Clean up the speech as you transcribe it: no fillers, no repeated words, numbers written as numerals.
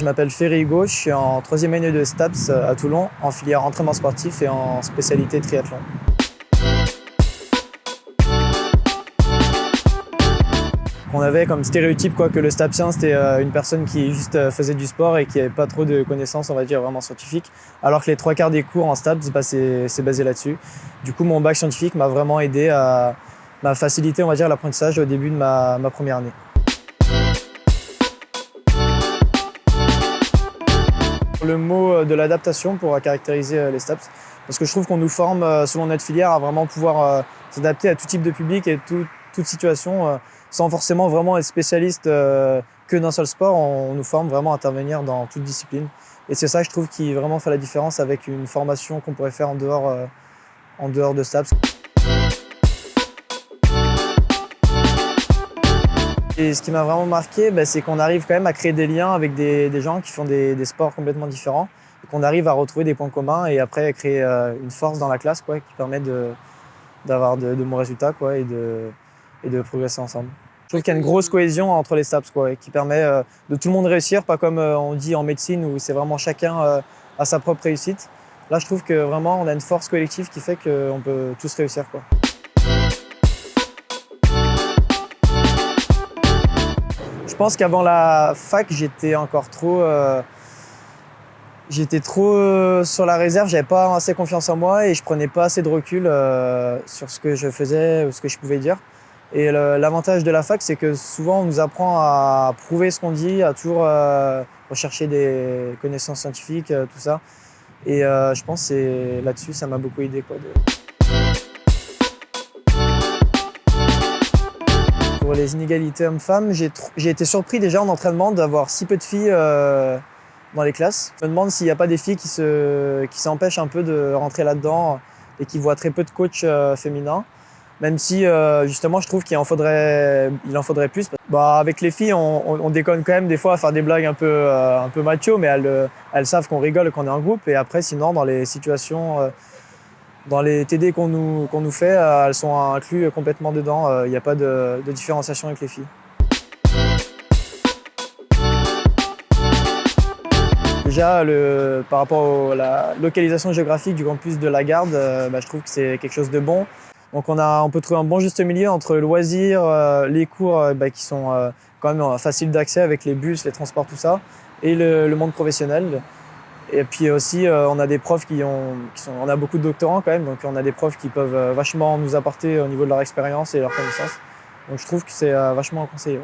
Je m'appelle Ferry Hugo, je suis en troisième année de STAPS à Toulon, en filière entraînement sportif et en spécialité triathlon. On avait comme stéréotype que le STAPsien c'était une personne qui juste faisait du sport et qui n'avait pas trop de connaissances, on va dire, vraiment scientifiques. Alors que les trois quarts des cours en STAPS, c'est basé là-dessus. Du coup, mon bac scientifique m'a vraiment aidé à faciliter, on va dire, l'apprentissage au début de ma première année. Le mot de l'adaptation pour caractériser les STAPS, parce que je trouve qu'on nous forme, selon notre filière, à vraiment pouvoir s'adapter à tout type de public et toute situation, sans forcément vraiment être spécialiste que d'un seul sport. On nous forme vraiment à intervenir dans toute discipline. Et c'est ça, je trouve, qui vraiment fait la différence avec une formation qu'on pourrait faire en dehors de STAPS. Et ce qui m'a vraiment marqué, c'est qu'on arrive quand même à créer des liens avec des gens qui font des sports complètement différents, et qu'on arrive à retrouver des points communs et après créer une force dans la classe qui permet d'avoir de bons résultats et de progresser ensemble. Je trouve qu'il y a une grosse cohésion entre les STAPS qui permet de tout le monde réussir, pas comme on dit en médecine où c'est vraiment chacun à sa propre réussite. Là, je trouve que vraiment on a une force collective qui fait qu'on peut tous réussir. Je pense qu'avant la fac, j'étais trop sur la réserve, j'avais pas assez confiance en moi et je prenais pas assez de recul sur ce que je faisais ou ce que je pouvais dire. Et l'avantage de la fac, c'est que souvent on nous apprend à prouver ce qu'on dit, à toujours rechercher des connaissances scientifiques, tout ça. Et je pense que là-dessus, ça m'a beaucoup aidé. Pour les inégalités hommes-femmes, j'ai été surpris déjà en entraînement d'avoir si peu de filles dans les classes. Je me demande s'il n'y a pas des filles qui s'empêchent un peu de rentrer là-dedans et qui voient très peu de coachs féminins. Même si justement je trouve qu'il en faudrait plus. Avec les filles, on déconne quand même des fois à faire des blagues un peu macho, mais elles savent qu'on rigole, qu'on est en groupe. Et après, sinon, dans les situations, dans les TD qu'on nous fait, elles sont incluses complètement dedans. Il n'y a pas de différenciation avec les filles. Déjà, par rapport à la localisation géographique du campus de la Garde, je trouve que c'est quelque chose de bon. Donc on peut trouver un bon juste milieu entre loisirs, les cours qui sont quand même faciles d'accès avec les bus, les transports, tout ça, et le monde professionnel. Et puis aussi, on a des profs on a beaucoup de doctorants quand même, donc on a des profs qui peuvent vachement nous apporter au niveau de leur expérience et leur connaissance. Donc je trouve que c'est vachement conseillé.